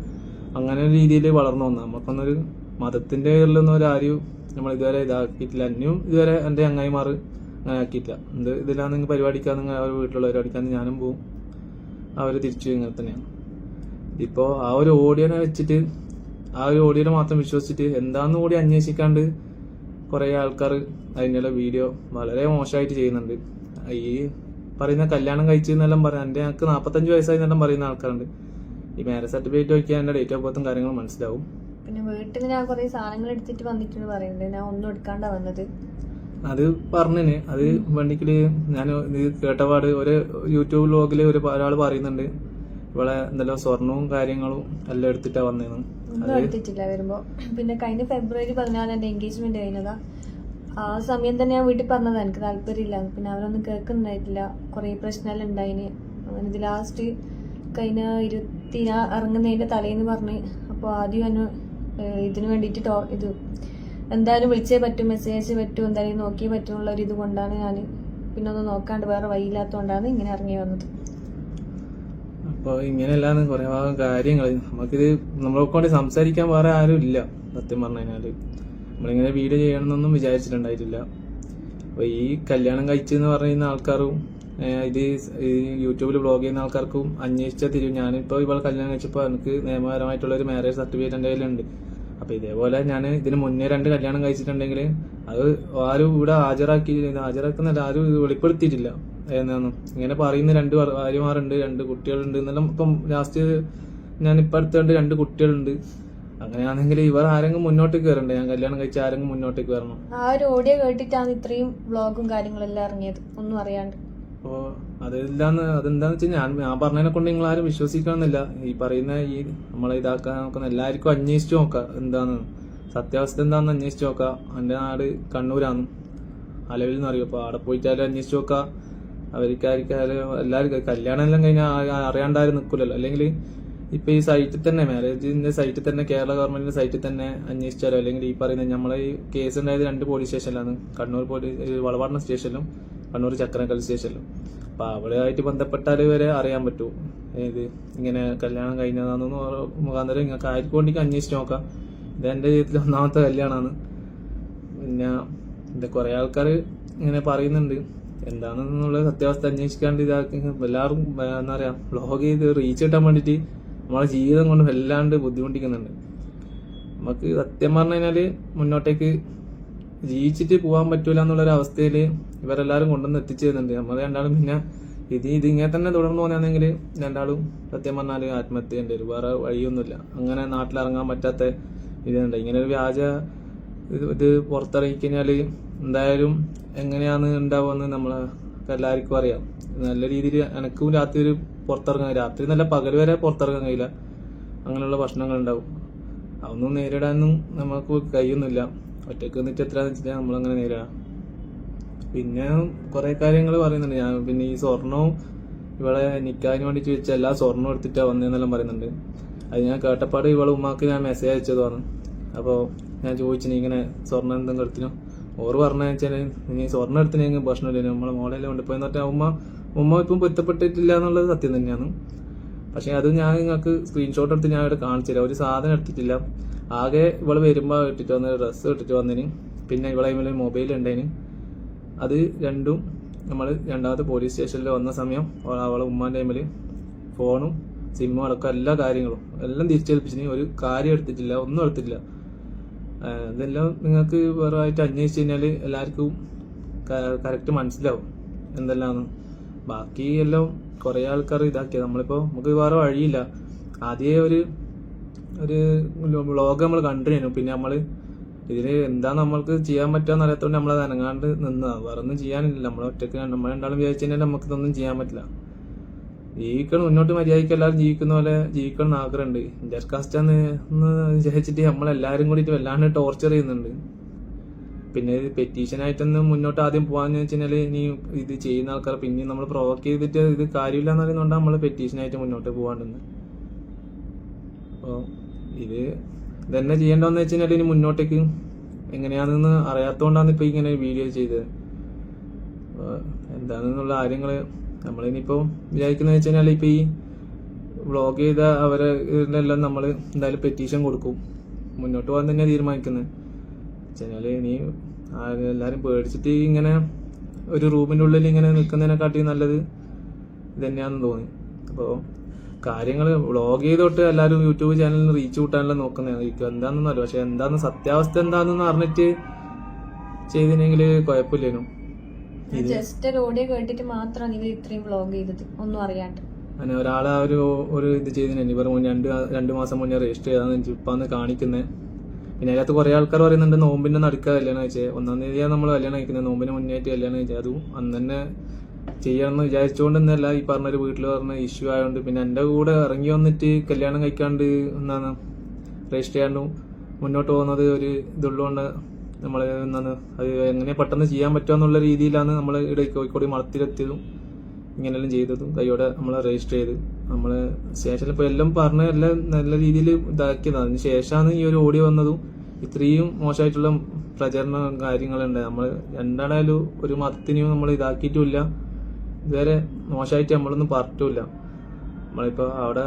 അങ്ങനെ ഒരു രീതിയിൽ വളർന്നു വന്നു. നമുക്കൊന്നൊരു മതത്തിൻ്റെ പേരിലൊന്നും ആരും നമ്മൾ ഇതുവരെ ഇതാക്കിയിട്ടില്ല. എന്നെയും ഇതുവരെ എൻ്റെ ചങ്ങായിമാർ അങ്ങനെ ആക്കിയിട്ടില്ല. ഇതിലാണെങ്കിൽ പരിപാടിക്കാണെങ്കിൽ അവർ വീട്ടിലുള്ള പരിപാടിക്കാന്ന് ഞാനും പോവും, അവർ തിരിച്ചു ഇങ്ങനെ തന്നെയാണ്. ഇപ്പോൾ ആ ഒരു ഓഡിയോനെ വെച്ചിട്ട് ആ ഒരു ഓഡിയോനെ മാത്രം വിശ്വസിച്ചിട്ട് എന്താണെന്ന് കൂടി അന്വേഷിക്കാണ്ട് കുറേ ആൾക്കാർ അതിനുള്ള വീഡിയോ വളരെ മോശമായിട്ട് ചെയ്യുന്നുണ്ട്. ഈ പറയുന്ന കല്യാണം കഴിച്ചെന്നെല്ലാം പറയാം, ഞങ്ങൾക്ക് 45 വയസ്സായി എന്നെല്ലാം പറയുന്ന ആൾക്കാരുണ്ട്. ഈ മാരേജ് സർട്ടിഫിക്കറ്റ് വയ്ക്കാൻ എൻ്റെ ഡേറ്റ് ഓഫ് ബർത്തും കാര്യങ്ങളും മനസ്സിലാവും. പിന്നെ വീട്ടിൽ ഞാൻ കുറേ സാധനങ്ങൾ എടുത്തിട്ട് വന്നിട്ടുണ്ട് പറയുന്നുണ്ട്, ഞാൻ ഒന്നും എടുക്കാണ്ടാ വന്നത്. അത് പറഞ്ഞിന്, അത് വണ്ടിക്കില് ഞാൻ ഇത് കേട്ടപാട് ഒരു യൂട്യൂബ് വ്ലോഗിൽ ഒരാൾ പറയുന്നുണ്ട് ഇവളെ എന്തെല്ലാം സ്വർണവും കാര്യങ്ങളും എല്ലാം എടുത്തിട്ടാ വന്നേന്ന്. ഒന്നും എടുത്തിട്ടില്ല വരുമ്പോ. പിന്നെ കഴിഞ്ഞ ഫെബ്രുവരി 14 എന്റെ എൻഗേജ്മെന്റ് കഴിഞ്ഞതാ. ആ സമയം തന്നെ ഞാൻ വീട്ടിൽ പറഞ്ഞതാ എനിക്ക് താല്പര്യമില്ല. പിന്നെ അവരൊന്നും കേൾക്കുന്നുണ്ടായിട്ടില്ല, കുറെ പ്രശ്നമെല്ലാം ഉണ്ടായിന്. അങ്ങനെ ഇത് ലാസ്റ്റ് കഴിഞ്ഞ 20 ഇറങ്ങുന്നതിന്റെ തലേന്ന് പറഞ്ഞ് അപ്പോൾ ആദ്യം എന്നെ ഇതിന് വേണ്ടിയിട്ട് ഇത് എന്തായാലും വിളിച്ചേ പറ്റും, മെസ്സേജ് പറ്റും, എന്തായാലും നോക്കിയേ പറ്റുള്ള ഒരു ഇത് കൊണ്ടാണ് ഞാൻ പിന്നെ ഒന്ന് നോക്കാണ്ട് വേറെ വഴിയില്ലാത്തതുകൊണ്ടാണ് ഇങ്ങനെ ഇറങ്ങി വന്നത്. അപ്പോൾ ഇങ്ങനെയല്ലാന്ന് കുറേ ഭാഗം കാര്യങ്ങൾ നമുക്കിത് നമ്മളെ കൊണ്ട് സംസാരിക്കാൻ വേറെ ആരും ഇല്ല. സത്യം പറഞ്ഞു കഴിഞ്ഞാൽ നമ്മളിങ്ങനെ വീഡിയോ ചെയ്യണമെന്നൊന്നും വിചാരിച്ചിട്ടുണ്ടായിട്ടില്ല. അപ്പോൾ ഈ കല്യാണം കഴിച്ചെന്ന് പറയുന്ന ആൾക്കാരും ഇത് യൂട്യൂബിൽ വ്ളോഗ് ചെയ്യുന്ന ആൾക്കാർക്കും അന്വേഷിച്ചാൽ തിരിയും. ഞാനിപ്പോൾ ഇവളെ കല്യാണം കഴിച്ചപ്പോൾ എനിക്ക് നിയമപരമായിട്ടുള്ളൊരു മാരേജ് സർട്ടിഫിക്കറ്റ് എൻ്റെ കയ്യിലുണ്ട്. അപ്പോൾ ഇതേപോലെ ഞാൻ ഇതിന് മുന്നേ 2 കല്യാണം കഴിച്ചിട്ടുണ്ടെങ്കിൽ അത് ആരും ഇവിടെ ഹാജരാക്കുന്നല്ല, ആരും വെളിപ്പെടുത്തിയിട്ടില്ല. എന്നാന്നും ഇങ്ങനെ പറയുന്ന 2 ഭാര്യമാരുണ്ട്, 2 കുട്ടികളുണ്ട് എന്നെല്ലാം. ഇപ്പം ലാസ്റ്റ് ഞാനിപ്പോൾ അടുത്തുണ്ട് 2 കുട്ടികളുണ്ട്. അങ്ങനെയാണെങ്കിൽ ഇവർ ആരെങ്കിലും മുന്നോട്ടേക്ക് വരണ്ടേ? ഞാൻ കല്യാണം കഴിച്ച ആരെങ്കിലും മുന്നോട്ടേക്ക് വരണം. ആ ഒരു ഓഡിയോ കേട്ടിട്ടാണ് ഇത്രയും വ്ളോഗും കാര്യങ്ങളെല്ലാം ഇറങ്ങിയത്, ഒന്നും അറിയാണ്ട്. അപ്പോൾ അതെന്താന്ന് വെച്ചാൽ ഞാൻ പറഞ്ഞതിനെ കൊണ്ട് നിങ്ങൾ ആരും വിശ്വസിക്കണമെന്നില്ല. ഈ പറയുന്ന ഈ നമ്മളെ ഇതാക്കാൻ നോക്കുന്ന എല്ലാവർക്കും അന്വേഷിച്ച് നോക്കാം, എന്താണ് സത്യാവസ്ഥ എന്താണെന്ന് അന്വേഷിച്ച് നോക്കാം. എൻ്റെ നാട് കണ്ണൂരാണ്, അലവിൽ നിന്ന് അറിയും. അപ്പോൾ അവിടെ പോയിട്ടാലും അന്വേഷിച്ച് നോക്കാം. അവർക്കാർക്കാരും എല്ലാവർക്കും കല്യാണം എല്ലാം കഴിഞ്ഞാൽ അറിയാണ്ടാരും നിൽക്കില്ലല്ലോ. അല്ലെങ്കിൽ ഇപ്പൊ ഈ സൈറ്റിൽ തന്നെ മാരേജിന്റെ സൈറ്റിൽ തന്നെ കേരള ഗവൺമെന്റിന്റെ സൈറ്റിൽ തന്നെ അന്വേഷിച്ചാലോ, അല്ലെങ്കിൽ ഈ പറയുന്ന നമ്മളെ ഈ കേസ് ഉണ്ടായത് 2 പോലീസ് സ്റ്റേഷനിലാണ്, കണ്ണൂർ വളവാടന സ്റ്റേഷനിലും കണ്ണൂർ ചക്രക്കൽ സ്റ്റേഷനിലും. അപ്പൊ അവിടെയായിട്ട് ബന്ധപ്പെട്ടാൽ വരെ അറിയാൻ പറ്റൂ ഇത് ഇങ്ങനെ കല്യാണം കഴിഞ്ഞതാണെന്ന് മുഖാന്തരം നിങ്ങൾക്ക് ആർക്കും വേണ്ടി അന്വേഷിച്ച് നോക്കാം. ഇത് എന്റെ ജീവിതത്തിൽ 1ാമത്തെ കല്യാണമാണ്. പിന്നെ ഇത് കുറെ ആൾക്കാർ ഇങ്ങനെ പറയുന്നുണ്ട്, എന്താണെന്നുള്ള സത്യാവസ്ഥ അന്വേഷിക്കാണ്ട് ഇതാക്കി എല്ലാവരും എന്താ പറയാ വ്ളോഗ് ചെയ്ത് റീച്ച് കിട്ടാൻ വേണ്ടിയിട്ട് നമ്മളെ ജീവിതം കൊണ്ട് വല്ലാണ്ട് ബുദ്ധിമുട്ടിക്കുന്നുണ്ട്. നമുക്ക് സത്യം പറഞ്ഞു കഴിഞ്ഞാല് മുന്നോട്ടേക്ക് ജീവിച്ചിട്ട് പോകാൻ പറ്റൂല എന്നുള്ളൊരു അവസ്ഥയിൽ ഇവരെല്ലാരും കൊണ്ടുവന്ന് എത്തിച്ചു തരുന്നുണ്ട്. നമ്മൾ രണ്ടാളും പിന്നെ ഇങ്ങനെ തന്നെ തുടർന്ന് പോകുന്നതാണെങ്കിൽ രണ്ടാളും സത്യം പറഞ്ഞാൽ ആത്മഹത്യ ചെയ്യേണ്ടി വരും, വേറെ വഴിയൊന്നുമില്ല. അങ്ങനെ നാട്ടിലിറങ്ങാൻ പറ്റാത്ത ഇതുണ്ട്. ഇങ്ങനെ ഒരു വ്യാജ ഇത് പുറത്തിറങ്ങിക്കഴിഞ്ഞാല് എന്തായാലും എങ്ങനെയാണ് ഉണ്ടാവുമെന്ന് നമ്മളെ എല്ലാവർക്കും അറിയാം. നല്ല രീതിയിൽ എനക്കും രാത്രി ഒരു പുറത്തിറങ്ങാൻ, രാത്രി നല്ല പകൽ വരെ പുറത്തിറങ്ങാൻ കഴിയില്ല. അങ്ങനെയുള്ള പ്രശ്നങ്ങൾ ഉണ്ടാവും. അതൊന്നും നേരിടാനൊന്നും നമുക്ക് കഴിയുന്നില്ല. ഒറ്റയ്ക്ക് നിന്നിട്ട് എത്രയാന്ന് വെച്ചിട്ടാൽ നമ്മളങ്ങനെ നേരിടാം. പിന്നെ കുറെ കാര്യങ്ങൾ പറയുന്നുണ്ട്. ഞാൻ പിന്നെ ഈ സ്വർണവും ഇവളെ നിക്കാഹിന് വേണ്ടി ചോദിച്ച എല്ലാ സ്വർണ്ണവും എടുത്തിട്ടാ വന്നതെന്നെല്ലാം പറയുന്നുണ്ട്. അത് ഞാൻ കേട്ടപ്പാട് ഇവളെ ഉമ്മാക്ക് ഞാൻ മെസ്സേജ് അയച്ചതാണ്. അപ്പോൾ ഞാൻ ചോദിച്ചു ഇങ്ങനെ സ്വർണ്ണം എന്തെങ്കിലും എടുത്തിനോ? ഓറ് പറഞ്ഞു വെച്ചാൽ നീ സ്വർണ്ണം എടുത്തിനെങ്കിൽ പ്രശ്നമില്ല, നമ്മളെ മോളെല്ലാം കൊണ്ടുപോയി പറഞ്ഞാൽ ഉമ്മ ഇപ്പം പൊരുത്തപ്പെട്ടിട്ടില്ല എന്നുള്ളത് സത്യം തന്നെയാണ്. പക്ഷെ അത് ഞാൻ നിങ്ങൾക്ക് സ്ക്രീൻഷോട്ട് എടുത്ത് ഞാൻ ഇവിടെ കാണിച്ചില്ല. ഒരു സാധനം എടുത്തിട്ടില്ല. ആകെ ഇവള് വരുമ്പോൾ ഇട്ടിട്ട് വന്ന ഡ്രസ്സ് ഇട്ടിട്ട് വന്നതിന്, പിന്നെ ഇവളെ കയ്യിൽ മൊബൈൽ ഉണ്ടായിന്. അത് രണ്ടും നമ്മൾ 2ാമത്തെ പോലീസ് സ്റ്റേഷനിൽ വന്ന സമയം അവളെ ഉമ്മാൻ്റെ ടൈമിൽ ഫോണും സിമ്മും അടക്കം എല്ലാ കാര്യങ്ങളും എല്ലാം തിരിച്ചേൽപ്പിച്ചിന്. ഒരു കാര്യം എടുത്തിട്ടില്ല, ഒന്നും എടുത്തിട്ടില്ല. ഇതെല്ലാം നിങ്ങൾക്ക് വേറെ ആയിട്ട് അന്വേഷിച്ച് കഴിഞ്ഞാൽ എല്ലാവർക്കും കറക്റ്റ് മനസ്സിലാവും എന്തെല്ലാന്ന്. ബാക്കി എല്ലാം കുറേ ആൾക്കാർ ഇതാക്കിയത്. നമുക്ക് വേറെ വഴിയില്ല. ആദ്യമേ ഒരു വ്ളോഗ് നമ്മൾ കണ്ടിരുന്നു. പിന്നെ നമ്മൾ ഇതിന് എന്താ നമ്മൾക്ക് ചെയ്യാൻ പറ്റുമെന്ന് അറിയാത്തതുകൊണ്ട് നമ്മളത് അനങ്ങാണ്ട് നിന്നതാണ്. വേറെ ഒന്നും ചെയ്യാനില്ല. നമ്മൾ ഒറ്റയ്ക്ക് നമ്മൾ രണ്ടാളും വിചാരിച്ചു കഴിഞ്ഞാൽ നമുക്ക് ഇതൊന്നും ചെയ്യാൻ പറ്റില്ല. ജീവിക്കണം, മുന്നോട്ട് മര്യാദയ്ക്ക് എല്ലാവരും ജീവിക്കുന്ന പോലെ ജീവിക്കണം എന്ന് ആഗ്രഹമുണ്ട്. ഇന്റർകാസ്റ്റാന്ന് വിചാരിച്ചിട്ട് നമ്മളെല്ലാവരും കൂടിയിട്ട് വല്ലാണ്ട് ടോർച്ചർ ചെയ്യുന്നുണ്ട്. പിന്നെ ഇത് പെറ്റീഷനായിട്ടൊന്നും മുന്നോട്ട് ആദ്യം പോകാന്ന് വെച്ച് കഴിഞ്ഞാൽ ഇനി ഇത് ചെയ്യുന്ന ആൾക്കാർ പിന്നെ നമ്മൾ പ്രൊവോക്ക് ചെയ്തിട്ട് ഇത് കാര്യമില്ല എന്ന് പറയുന്നതുകൊണ്ടാണ് നമ്മൾ പെറ്റീഷനായിട്ട് മുന്നോട്ട് പോകാണ്ടെന്ന്. അപ്പോൾ ഇത് തന്നെ ചെയ്യേണ്ടതെന്ന് വെച്ച് കഴിഞ്ഞാൽ ഇനി മുന്നോട്ടേക്ക് എങ്ങനെയാണെന്ന് അറിയാത്തതുകൊണ്ടാണ് ഇപ്പൊ ഇങ്ങനെ വീഡിയോ ചെയ്തത്. എന്താണെന്നുള്ള കാര്യങ്ങള് നമ്മളിനിയിപ്പോ വിചാരിക്കുന്ന വെച്ച് കഴിഞ്ഞാൽ ഇപ്പൊ ഈ വ്ളോഗ് ചെയ്ത അവരെ ഇതിനെല്ലാം നമ്മൾ എന്തായാലും പെറ്റീഷൻ കൊടുക്കും. മുന്നോട്ട് പോകാൻ തന്നെയാണ് തീരുമാനിക്കുന്നത്. വെച്ചാല് ഇനി എല്ലാരും പേടിച്ചിട്ട് ഇങ്ങനെ ഒരു റൂമിന്റെ ഉള്ളിൽ ഇങ്ങനെ നിൽക്കുന്നതിനെക്കാട്ടി നല്ലത് ഇതന്നെയാണെന്ന് തോന്നി. അപ്പോൾ കാര്യങ്ങൾ വ്ളോഗ് ചെയ്തോട്ട് എല്ലാവരും യൂട്യൂബ് ചാനലിന് റീച്ച് കൂട്ടാനെല്ലാം നോക്കുന്നതായിരിക്കും. എന്താണെന്നല്ല, പക്ഷെ എന്താന്ന് സത്യാവസ്ഥ എന്താണെന്ന് അറിഞ്ഞിട്ട് ചെയ്തിനെങ്കിൽ കുഴപ്പമില്ലേനു. ജസ്റ്റ് ഒരു ഓഡിയോ കേട്ടിട്ട് മാത്രമാണ് ഇവർ ഇത്രയും വ്ളോഗ് ചെയ്തത്, ഒന്നും അറിയാണ്ട്. അങ്ങനെ ഒരാളെ ഒരു ഇത് ചെയ്തിന് ഇവർ 2 മാസം മുന്നേ രജിസ്റ്റർ ചെയ്താന്ന് ഇപ്പാന്ന് കാണിക്കുന്നത്. പിന്നെ അതിനകത്ത് കുറെ ആൾക്കാർ പറയുന്നുണ്ട് നോമ്പിന്റെ നടുക്ക കല്യാണം കഴിച്ചത്. 1-ാം തീയതിയാണ് നമ്മൾ കല്യാണം കഴിക്കുന്നത്, നോമ്പിന് മുന്നേറ്റ് കല്യാണം കഴിച്ചത്. അതും അന്ന് തന്നെ ചെയ്യണമെന്ന് വിചാരിച്ചുകൊണ്ടെന്നല്ല, ഈ പറഞ്ഞൊരു വീട്ടിൽ പറഞ്ഞ ഇഷ്യൂ ആയതുകൊണ്ട്. പിന്നെ എൻ്റെ കൂടെ ഇറങ്ങി വന്നിട്ട് കല്യാണം കഴിക്കാണ്ട് എന്താണ് രജിസ്റ്റർ ചെയ്യാണ്ടും മുന്നോട്ട് പോകുന്നത് ഒരു ഇതുള്ളതുകൊണ്ട് നമ്മൾ എന്താണ് അത് എങ്ങനെ പെട്ടെന്ന് ചെയ്യാൻ പറ്റുമെന്നുള്ള രീതിയിലാണ് നമ്മൾ ഇവിടെ കോഴിക്കോട് മളത്തിലെത്തിയതും ഇങ്ങനെയെല്ലാം ചെയ്തതും കൈയോടെ നമ്മളെ രജിസ്റ്റർ ചെയ്ത് നമ്മളെ സ്റ്റേഷനിൽ ഇപ്പോൾ എല്ലാം പറഞ്ഞ എല്ലാം നല്ല രീതിയിൽ ഇതാക്കിയതാണ്. അതിന് ശേഷമാണ് ഈ ഒരു ഓഡിയോ വന്നതും ഇത്രയും മോശമായിട്ടുള്ള പ്രചരണ കാര്യങ്ങളുണ്ട്. നമ്മൾ രണ്ടാളായാലും ഒരു മതത്തിനെയും നമ്മൾ ഇതാക്കിയിട്ടുമില്ല, ഇതുവരെ മോശമായിട്ട് നമ്മളൊന്നും പറഞ്ഞിട്ടില്ല. നമ്മളിപ്പോൾ അവിടെ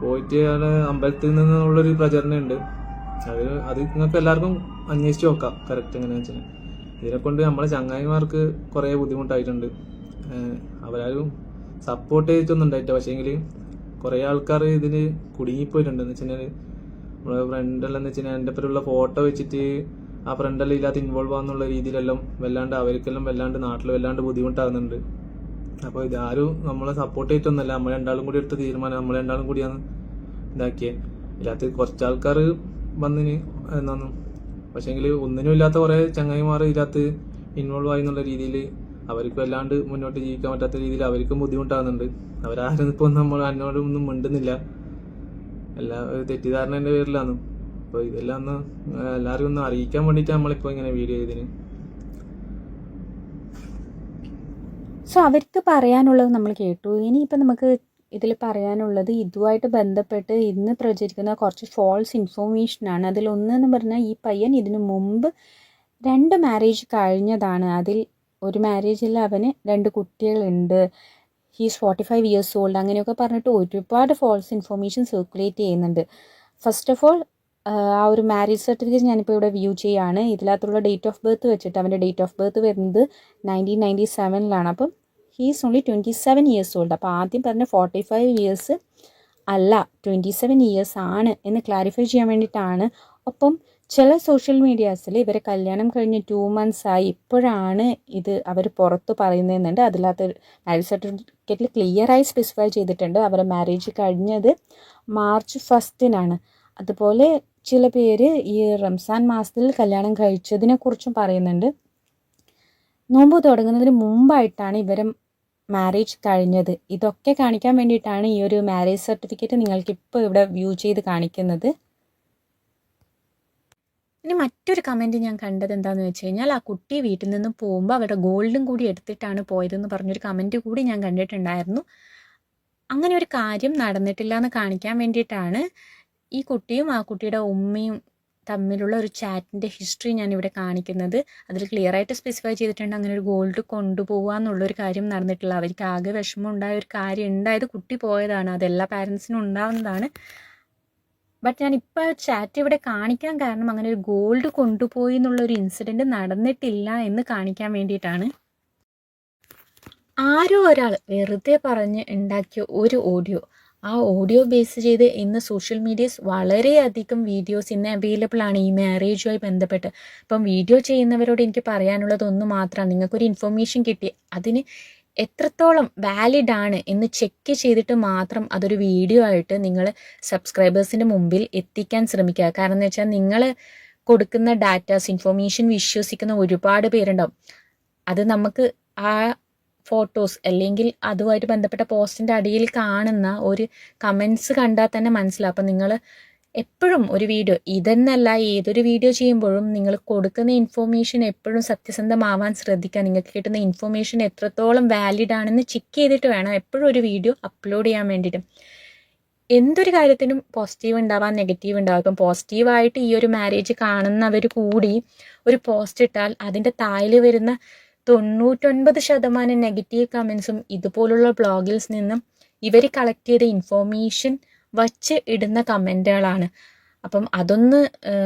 പോയിട്ട് അവിടെ അമ്പലത്തിൽ നിന്നുള്ളൊരു പ്രചരണം ഉണ്ട്, അത് നിങ്ങൾക്ക് എല്ലാവർക്കും അന്വേഷിച്ച് നോക്കാം കറക്റ്റ് എങ്ങനെയാണെന്ന് വെച്ചാൽ. ഇതിനെക്കൊണ്ട് നമ്മളെ ചങ്ങായിമാർക്ക് കുറേ ബുദ്ധിമുട്ടായിട്ടുണ്ട്. അവരാരും സപ്പോർട്ട് ചെയ്തിട്ടൊന്നും ഉണ്ടായിട്ടില്ല, പക്ഷേങ്കിൽ കുറേ ആൾക്കാർ ഇതിന് കുടുങ്ങിപ്പോയിട്ടുണ്ട്. എന്ന് വെച്ച് കഴിഞ്ഞാൽ നമ്മളെ ഫ്രണ്ടെല്ലാം എന്ന് വെച്ച് കഴിഞ്ഞാൽ എൻ്റെ പേരുള്ള ഫോട്ടോ വെച്ചിട്ട് ആ ഫ്രണ്ടെല്ലാം ഇല്ലാത്ത ഇൻവോൾവ് ആകുന്നുള്ള രീതിയിലെല്ലാം വല്ലാണ്ട് അവർക്കെല്ലാം വല്ലാണ്ട് നാട്ടിൽ വല്ലാണ്ട് ബുദ്ധിമുട്ടാകുന്നുണ്ട്. അപ്പോൾ ഇതാരും നമ്മളെ സപ്പോർട്ട് ചെയ്തിട്ടൊന്നുമല്ല, നമ്മൾ രണ്ടാളും കൂടി എടുത്ത തീരുമാനം, നമ്മൾ രണ്ടാളും കൂടിയാണ് ഇതാക്കിയത്. ഇല്ലാത്ത കുറച്ച് ആൾക്കാർ വന്നിന് എന്നാന്നു, പക്ഷേങ്കിൽ ഒന്നിനും ഇല്ലാത്ത കുറേ ചങ്ങായിമാർ ഇതിനകത്ത് ഇൻവോൾവ് ആയി എന്നുള്ള രീതിയിൽ അവർക്ക് വല്ലാണ്ട് മുന്നോട്ട് ജീവിക്കാൻ പറ്റാത്ത രീതിയിൽ അവർക്കും ബുദ്ധിമുട്ടാകുന്നുണ്ട്. അവരാരും ഇപ്പോൾ നമ്മൾ എന്നോടും ഒന്നും മിണ്ടുന്നില്ല, എല്ലാ ഒരു തെറ്റിദ്ധാരണേൻ്റെ പേരിലാണ്. അപ്പോൾ ഇതെല്ലാം ഒന്ന് എല്ലാവരും ഒന്ന് അറിയിക്കാൻ വേണ്ടിയിട്ടാണ് നമ്മളിപ്പോൾ ഇങ്ങനെ വീഡിയോ ചെയ്തതിന്. സോ അവർക്ക് പറയാനുള്ളത് നമ്മൾ കേട്ടു. ഇനിയിപ്പോൾ നമുക്ക് ഇതിൽ പറയാനുള്ളത് ഇതുമായിട്ട് ബന്ധപ്പെട്ട് ഇന്ന് പ്രചരിക്കുന്ന കുറച്ച് ഫോൾസ് ഇൻഫോർമേഷനാണ്. അതിലൊന്നെന്ന് പറഞ്ഞാൽ ഈ പയ്യൻ ഇതിനു മുമ്പ് 2 മാരേജ് കഴിഞ്ഞതാണ്. അതിൽ ഒരു മാരേജിൽ അവന് 2 കുട്ടികളുണ്ട്, ഹീസ് 45 ഇയേഴ്സ് ഓൾഡ്, അങ്ങനെയൊക്കെ പറഞ്ഞിട്ട് ഒരുപാട് ഫോൾസ് ഇൻഫോർമേഷൻ സർക്കുലേറ്റ് ചെയ്യുന്നുണ്ട്. ഫസ്റ്റ് ഓഫ് ഓൾ ആ ഒരു മാരേജ് സർട്ടിഫിക്കറ്റ് ഞാനിപ്പോൾ ഇവിടെ വ്യൂ ചെയ്യുകയാണ്. ഇതിനകത്തുള്ള ഡേറ്റ് ഓഫ് ബർത്ത് വെച്ചിട്ട് അവൻ്റെ ഡേറ്റ് ഓഫ് ബർത്ത് വരുന്നത് 1997 അപ്പം ഹീസ് ഓൺലി 27 ഇയേഴ്സ് ഓൾഡ്. അപ്പോൾ ആദ്യം പറഞ്ഞ 45 ഇയേഴ്സ് അല്ല, 27 ഇയേഴ്സ് ആണ് എന്ന് ക്ലാരിഫൈ ചെയ്യാൻ വേണ്ടിയിട്ടാണ്. ഒപ്പം ചില സോഷ്യൽ മീഡിയാസിൽ ഇവരെ കല്യാണം കഴിഞ്ഞ് 2 months ആയി ഇപ്പോഴാണ് ഇത് അവർ പുറത്ത് പറയുന്നതെന്നുണ്ട്. അതിനകത്ത് മാരേജ് സർട്ടിഫിക്കറ്റിൽ ക്ലിയറായി സ്പെസിഫൈ ചെയ്തിട്ടുണ്ട് അവരെ മാരേജ് കഴിഞ്ഞത് March 1 അതുപോലെ ചില പേര് ഈ റംസാൻ മാസത്തിൽ കല്യാണം കഴിച്ചതിനെ കുറിച്ചും പറയുന്നുണ്ട്. നോമ്പ് തുടങ്ങുന്നതിന് മുമ്പായിട്ടാണ് ഇവരെ മാരേജ് കഴിഞ്ഞത്. ഇതൊക്കെ കാണിക്കാൻ വേണ്ടിയിട്ടാണ് ഈ ഒരു മാരേജ് സർട്ടിഫിക്കറ്റ് നിങ്ങൾക്കിപ്പോൾ ഇവിടെ വ്യൂ ചെയ്ത് കാണിക്കുന്നത്. ഇനി മറ്റൊരു കമൻറ്റ് ഞാൻ കണ്ടത് എന്താണെന്ന് വെച്ച് കഴിഞ്ഞാൽ, ആ കുട്ടി വീട്ടിൽ നിന്ന് പോകുമ്പോൾ അവരുടെ ഗോൾഡും കൂടി എടുത്തിട്ടാണ് പോയതെന്ന് പറഞ്ഞൊരു കമൻറ്റ് കൂടി ഞാൻ കണ്ടിട്ടുണ്ടായിരുന്നു. അങ്ങനെ ഒരു കാര്യം നടന്നിട്ടില്ല എന്ന് കാണിക്കാൻ വേണ്ടിയിട്ടാണ് ഈ കുട്ടിയും ആ കുട്ടിയുടെ ഉമ്മയും തമ്മിലുള്ള ഒരു ചാറ്റിൻ്റെ ഹിസ്റ്ററി ഞാനിവിടെ കാണിക്കുന്നത്. അതിൽ ക്ലിയറായിട്ട് സ്പെസിഫൈ ചെയ്തിട്ടുണ്ട് അങ്ങനെ ഒരു ഗോൾഡ് കൊണ്ടുപോകുക എന്നുള്ളൊരു കാര്യം നടന്നിട്ടില്ല. അവർക്ക് ആകെ വിഷമം ഉണ്ടായ ഒരു കാര്യം ഉണ്ടായത് കുട്ടി പോയതാണ്, അതെല്ലാ പാരൻസിനും ഉണ്ടാവുന്നതാണ്. ബട്ട് ഞാൻ ഇപ്പോൾ ചാറ്റ് ഇവിടെ കാണിക്കാൻ കാരണം അങ്ങനെ ഒരു ഗോൾഡ് കൊണ്ടുപോയി എന്നുള്ളൊരു ഇൻസിഡൻറ്റ് നടന്നിട്ടില്ല എന്ന് കാണിക്കാൻ വേണ്ടിയിട്ടാണ്. ആരോ ഒരാൾ വെറുതെ പറഞ്ഞ് ഉണ്ടാക്കിയ ഒരു ഓഡിയോ, ആ ഓഡിയോ ബേസ് ചെയ്ത് ഇന്ന് സോഷ്യൽ മീഡിയസ് വളരെയധികം വീഡിയോസ് ഇന്ന് അവൈലബിൾ ആണ് ഈ മാരേജുമായി ബന്ധപ്പെട്ട്. ഇപ്പം വീഡിയോ ചെയ്യുന്നവരോട് എനിക്ക് പറയാനുള്ളത് ഒന്ന് മാത്രമാണ്, നിങ്ങൾക്കൊരു ഇൻഫർമേഷൻ കിട്ടി അതിന് എത്രത്തോളം വാലിഡ് ആണ് എന്ന് ചെക്ക് ചെയ്തിട്ട് മാത്രം അതൊരു വീഡിയോ ആയിട്ട് നിങ്ങൾ സബ്സ്ക്രൈബേഴ്സിൻ്റെ മുമ്പിൽ എത്തിക്കാൻ ശ്രമിക്കുക. കാരണം എന്ന് വെച്ചാൽ നിങ്ങൾ കൊടുക്കുന്ന ഡാറ്റാസ് ഇൻഫർമേഷൻ വിശ്വസിക്കുന്ന ഒരുപാട് പേരുണ്ടാവും. അത് നമുക്ക് ആ ഫോട്ടോസ് അല്ലെങ്കിൽ അതുമായിട്ട് ബന്ധപ്പെട്ട പോസ്റ്റിൻ്റെ അടിയിൽ കാണുന്ന ഒരു കമൻസ് കണ്ടാൽ തന്നെ മനസ്സിലാവും. അപ്പം നിങ്ങൾ എപ്പോഴും ഒരു വീഡിയോ ഇതെന്നല്ല ഏതൊരു വീഡിയോ ചെയ്യുമ്പോഴും നിങ്ങൾ കൊടുക്കുന്ന ഇൻഫോർമേഷൻ എപ്പോഴും സത്യസന്ധമാവാൻ ശ്രദ്ധിക്കുക. നിങ്ങൾക്ക് കിട്ടുന്ന ഇൻഫോർമേഷൻ എത്രത്തോളം വാലിഡ് ആണെന്ന് ചെക്ക് ചെയ്തിട്ട് വേണം എപ്പോഴും ഒരു വീഡിയോ അപ്ലോഡ് ചെയ്യാൻ വേണ്ടിയിട്ട്. എന്തൊരു കാര്യത്തിനും പോസിറ്റീവ് ഉണ്ടാവാം നെഗറ്റീവ് ഉണ്ടാവും. ഇപ്പം പോസിറ്റീവായിട്ട് ഈ ഒരു മാരേജ് കാണുന്നവർ കൂടി ഒരു പോസ്റ്റ് ഇട്ടാൽ അതിൻ്റെ താഴെ വരുന്ന 99% നെഗറ്റീവ് കമൻസും ഇതുപോലുള്ള ബ്ലോഗിൽസ് നിന്നും ഇവർ കളക്ട് ചെയ്ത ഇൻഫോർമേഷൻ വച്ച് ഇടുന്ന കമൻറ്റുകളാണ്. അപ്പം അതൊന്ന്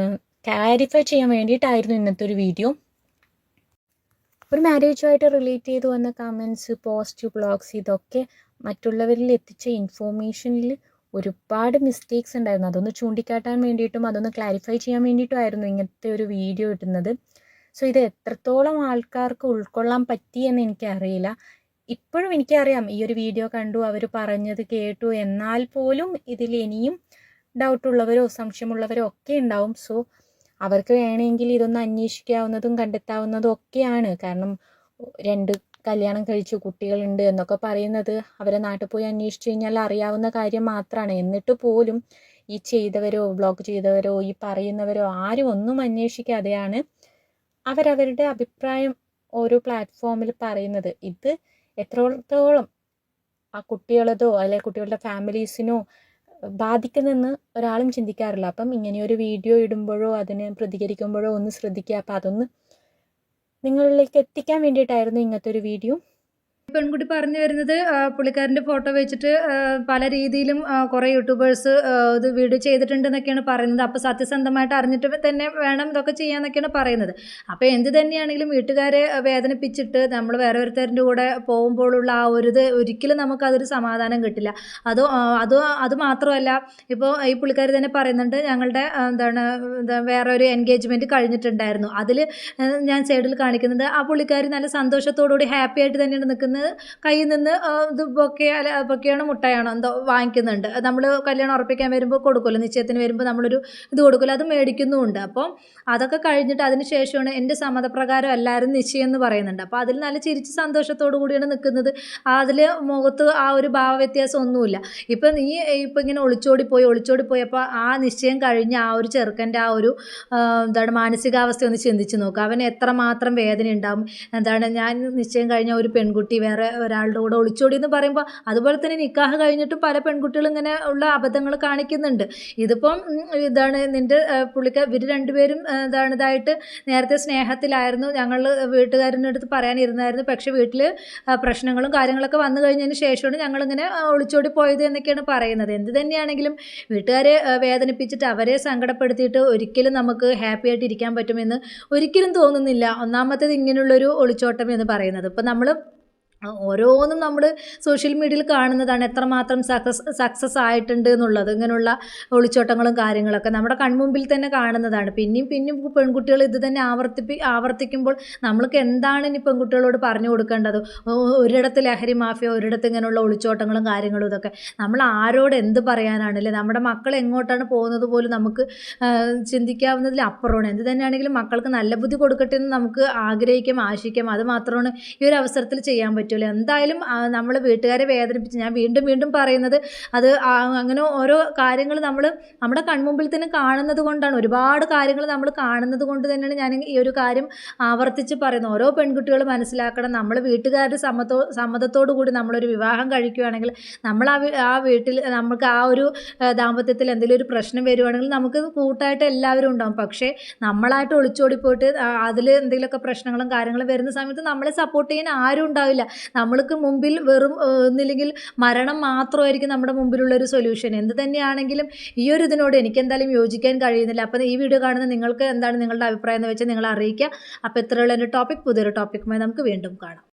ക്ലാരിഫൈ ചെയ്യാൻ വേണ്ടിയിട്ടായിരുന്നു ഇന്നത്തെ ഒരു വീഡിയോ. ഒരു മാരേജുമായിട്ട് റിലേറ്റ് ചെയ്ത് വന്ന കമൻസ്, പോസ്റ്റ്, ബ്ലോഗ്സ് ഇതൊക്കെ മറ്റുള്ളവരിൽ എത്തിച്ച ഇൻഫോർമേഷനിൽ ഒരുപാട് മിസ്റ്റേക്സ് ഉണ്ടായിരുന്നു. അതൊന്ന് ചൂണ്ടിക്കാട്ടാൻ വേണ്ടിയിട്ടും അതൊന്ന് ക്ലാരിഫൈ ചെയ്യാൻ വേണ്ടിയിട്ടുമായിരുന്നു ഇങ്ങനത്തെ ഒരു വീഡിയോ ഇടുന്നത്. സോ ഇത് എത്രത്തോളം ആൾക്കാർക്ക് ഉൾക്കൊള്ളാൻ പറ്റിയെന്ന് എനിക്കറിയില്ല. ഇപ്പോഴും എനിക്കറിയാം ഈ ഒരു വീഡിയോ കണ്ടു അവർ പറഞ്ഞത് കേട്ടു, എന്നാൽ പോലും ഇതിൽ ഇനിയും ഡൗട്ടുള്ളവരോ സംശയമുള്ളവരോ ഒക്കെ ഉണ്ടാവും. സോ അവർക്ക് വേണമെങ്കിൽ ഇതൊന്ന് അന്വേഷിക്കാവുന്നതും കണ്ടെത്താവുന്നതും ഒക്കെയാണ്. കാരണം 2 കല്യാണം കഴിച്ചു കുട്ടികളുണ്ട് എന്നൊക്കെ പറയുന്നത് അവരെ നാട്ടിൽ പോയി അന്വേഷിച്ചു കഴിഞ്ഞാൽ അറിയാവുന്ന കാര്യം മാത്രമാണ്. എന്നിട്ട് പോലും ഈ ചെയ്തവരോ ബ്ലോഗ് ചെയ്തവരോ ഈ പറയുന്നവരോ ആരും ഒന്നും അന്വേഷിക്കാതെയാണ് അവരവരുടെ അഭിപ്രായം ഓരോ പ്ലാറ്റ്ഫോമിൽ പറയുന്നത്. ഇത് എത്രത്തോളം ആ കുട്ടികളതോ അല്ലെങ്കിൽ കുട്ടികളുടെ ഫാമിലീസിനോ ബാധിക്കുന്നെന്ന് ഒരാളും ചിന്തിക്കാറില്ല. അപ്പം ഇങ്ങനെയൊരു വീഡിയോ ഇടുമ്പോഴോ അതിന് പ്രതികരിക്കുമ്പോഴോ ഒന്ന് ശ്രദ്ധിക്കുക. അപ്പം അതൊന്ന് നിങ്ങളിലേക്ക് എത്തിക്കാൻ വേണ്ടിയിട്ടായിരുന്നു ഇങ്ങനത്തെ ഒരു വീഡിയോ. പെൺകുട്ടി പറഞ്ഞു വരുന്നത് പുള്ളിക്കാരൻ്റെ ഫോട്ടോ വെച്ചിട്ട് പല രീതിയിലും കുറേ യൂട്യൂബേഴ്സ് ഇത് വീഡിയോ ചെയ്തിട്ടുണ്ടെന്നൊക്കെയാണ് പറയുന്നത്. അപ്പോൾ സത്യസന്ധമായിട്ട് അറിഞ്ഞിട്ട് തന്നെ വേണം ഇതൊക്കെ ചെയ്യാമെന്നൊക്കെയാണ് പറയുന്നത്. അപ്പോൾ എന്ത് തന്നെയാണെങ്കിലും വീട്ടുകാരെ വേദനിപ്പിച്ചിട്ട് നമ്മൾ വേറെ ഒരുത്തരുടെ കൂടെ പോകുമ്പോഴുള്ള ആ ഒരു ഇത് ഒരിക്കലും നമുക്കതൊരു സമാധാനം കിട്ടില്ല. അത് മാത്രമല്ല, ഇപ്പോൾ ഈ പുള്ളിക്കാരി തന്നെ പറയുന്നുണ്ട്, ഞങ്ങളുടെ വേറെ ഒരു എൻഗേജ്മെൻറ്റ് കഴിഞ്ഞിട്ടുണ്ടായിരുന്നു. അതിൽ ഞാൻ സൈഡിൽ കാണിക്കുന്നത് ആ പുള്ളിക്കാരി നല്ല സന്തോഷത്തോടുകൂടി ഹാപ്പി ആയിട്ട് തന്നെയാണ് നിൽക്കുന്നത്. കയ്യിൽ നിന്ന് ഇത് ബൊക്കെയാണോ മുട്ടായാണോ എന്തോ വാങ്ങിക്കുന്നുണ്ട്. നമ്മൾ കല്യാണം ഉറപ്പിക്കാൻ വരുമ്പോൾ കൊടുക്കുമല്ലോ, നിശ്ചയത്തിന് വരുമ്പോൾ നമ്മളൊരു ഇത് കൊടുക്കുമല്ലോ, അത് മേടിക്കുന്നുമുണ്ട്. അപ്പോൾ അതൊക്കെ കഴിഞ്ഞിട്ട് അതിന് ശേഷമാണ് എൻ്റെ സമ്മതപ്രകാരം എല്ലാവരും നിശ്ചയം എന്ന് പറയുന്നുണ്ട്. അപ്പോൾ അതിൽ നല്ല ചിരിച്ച് സന്തോഷത്തോടു കൂടിയാണ് നിൽക്കുന്നത്. അതിൽ മുഖത്ത് ആ ഒരു ഭാവവ്യത്യാസം ഒന്നുമില്ല. ഇപ്പം ഇങ്ങനെ ഒളിച്ചോടി അപ്പോൾ ആ നിശ്ചയം കഴിഞ്ഞ് ആ ഒരു ചെറുക്കൻ്റെ ആ ഒരു മാനസികാവസ്ഥ ഒന്ന് ചിന്തിച്ച് നോക്കുക. അവന് എത്രമാത്രം വേദന ഉണ്ടാവും. ഞാൻ നിശ്ചയം കഴിഞ്ഞ ഒരു പെൺകുട്ടി വേറെ ഒരാളുടെ കൂടെ ഒളിച്ചോടി എന്ന് പറയുമ്പോൾ, അതുപോലെ തന്നെ നിക്കാഹ് കഴിഞ്ഞിട്ടും പല പെൺകുട്ടികളും ഇങ്ങനെ ഉള്ള അബദ്ധങ്ങൾ കാണിക്കുന്നുണ്ട്. ഇതിപ്പം നിൻ്റെ ഇവർ രണ്ടുപേരും ഇതായിട്ട് നേരത്തെ സ്നേഹത്തിലായിരുന്നു. ഞങ്ങൾ വീട്ടുകാരുടെ അടുത്ത് പറയാനിരുന്നായിരുന്നു. പക്ഷെ വീട്ടിൽ പ്രശ്നങ്ങളും കാര്യങ്ങളൊക്കെ വന്നു കഴിഞ്ഞതിന് ശേഷമാണ് ഞങ്ങളിങ്ങനെ ഒളിച്ചോടി പോയത് എന്നൊക്കെയാണ് പറയുന്നത്. എന്ത് തന്നെയാണെങ്കിലും വീട്ടുകാരെ വേദനിപ്പിച്ചിട്ട് അവരെ സങ്കടപ്പെടുത്തിയിട്ട് ഒരിക്കലും നമുക്ക് ഹാപ്പി ആയിട്ട് ഇരിക്കാൻ പറ്റുമെന്ന് ഒരിക്കലും തോന്നുന്നില്ല. ഒന്നാമത്തേത് ഇങ്ങനെയുള്ളൊരു ഒളിച്ചോട്ടം എന്ന് പറയുന്നത്. ഇപ്പം നമ്മൾ ഓരോന്നും നമ്മൾ സോഷ്യൽ മീഡിയയിൽ കാണുന്നതാണ് എത്രമാത്രം സക്സസ് ആയിട്ടുണ്ട് എന്നുള്ളത്. ഇങ്ങനെയുള്ള ഒളിച്ചോട്ടങ്ങളും കാര്യങ്ങളൊക്കെ നമ്മുടെ കൺമുമ്പിൽ തന്നെ കാണുന്നതാണ്. പിന്നെയും പെൺകുട്ടികൾ ഇത് തന്നെ ആവർത്തിക്കുമ്പോൾ നമ്മൾക്ക് എന്താണ് ഇനി പെൺകുട്ടികളോട് പറഞ്ഞു കൊടുക്കേണ്ടത്? ഒരിടത്ത് ലഹരി മാഫിയ, ഒരിടത്ത് ഇങ്ങനെയുള്ള ഒളിച്ചോട്ടങ്ങളും കാര്യങ്ങളും ഇതൊക്കെ നമ്മൾ ആരോട് എന്ത് പറയാനാണല്ലേ? നമ്മുടെ മക്കൾ എങ്ങോട്ടാണ് പോകുന്നത് പോലും നമുക്ക് ചിന്തിക്കാവുന്നതിൽ അപ്പുറമാണ്. എന്ത് തന്നെയാണെങ്കിലും മക്കൾക്ക് നല്ല ബുദ്ധി കൊടുക്കട്ടെ എന്ന് നമുക്ക് ആഗ്രഹിക്കാം, ആശിക്കാം. അത് മാത്രമാണ് ഈ ഒരു അവസരത്തിൽ ചെയ്യാൻ പറ്റും. എന്തായാലും നമ്മൾ വീട്ടുകാരെ വേദനിപ്പിച്ച്, ഞാൻ വീണ്ടും പറയുന്നത്, അത് അങ്ങനെ ഓരോ കാര്യങ്ങൾ നമ്മുടെ കൺമുമ്പിൽ തന്നെ കാണുന്നത് കൊണ്ടാണ്, ഒരുപാട് കാര്യങ്ങൾ നമ്മൾ കാണുന്നത് കൊണ്ട് തന്നെയാണ് ഞാൻ ഈ ഒരു കാര്യം ആവർത്തിച്ച് പറയുന്നത്. ഓരോ പെൺകുട്ടികളും മനസ്സിലാക്കണം, നമ്മൾ വീട്ടുകാരുടെ സമ്മതത്തോടു കൂടി നമ്മളൊരു വിവാഹം കഴിക്കുകയാണെങ്കിൽ നമ്മൾ ആ വീട്ടിൽ നമുക്ക് ആ ഒരു ദാമ്പത്യത്തിൽ എന്തെങ്കിലും ഒരു പ്രശ്നം വരുവാണെങ്കിൽ നമുക്ക് കൂട്ടായിട്ട് എല്ലാവരും ഉണ്ടാകും. പക്ഷേ നമ്മളായിട്ട് ഒളിച്ചോടി പോയിട്ട് അതിൽ എന്തെങ്കിലുമൊക്കെ പ്രശ്നങ്ങളും കാര്യങ്ങളും വരുന്ന സമയത്ത് നമ്മളെ സപ്പോർട്ട് ചെയ്യാൻ ആരും ഉണ്ടാവില്ല. നമ്മൾക്ക് മുമ്പിൽ വെറും ഒന്നില്ലെങ്കിൽ മരണം മാത്രമായിരിക്കും നമ്മുടെ മുമ്പിലുള്ളൊരു സൊല്യൂഷൻ. എന്ത് തന്നെയാണെങ്കിലും ഈ ഒരു ഇതിനോട് എനിക്ക് എന്തായാലും യോജിക്കാൻ കഴിയുന്നില്ല. അപ്പോൾ ഈ വീഡിയോ കാണുന്ന നിങ്ങൾക്ക് എന്താണ് നിങ്ങളുടെ അഭിപ്രായം എന്ന് വെച്ചാൽ നിങ്ങൾ അറിയിക്കുക. അപ്പോൾ ഇത്രയുള്ള എൻ്റെ ടോപ്പിക്, പുതിയൊരു ടോപ്പിക്കുമായി നമുക്ക് വീണ്ടും കാണാം.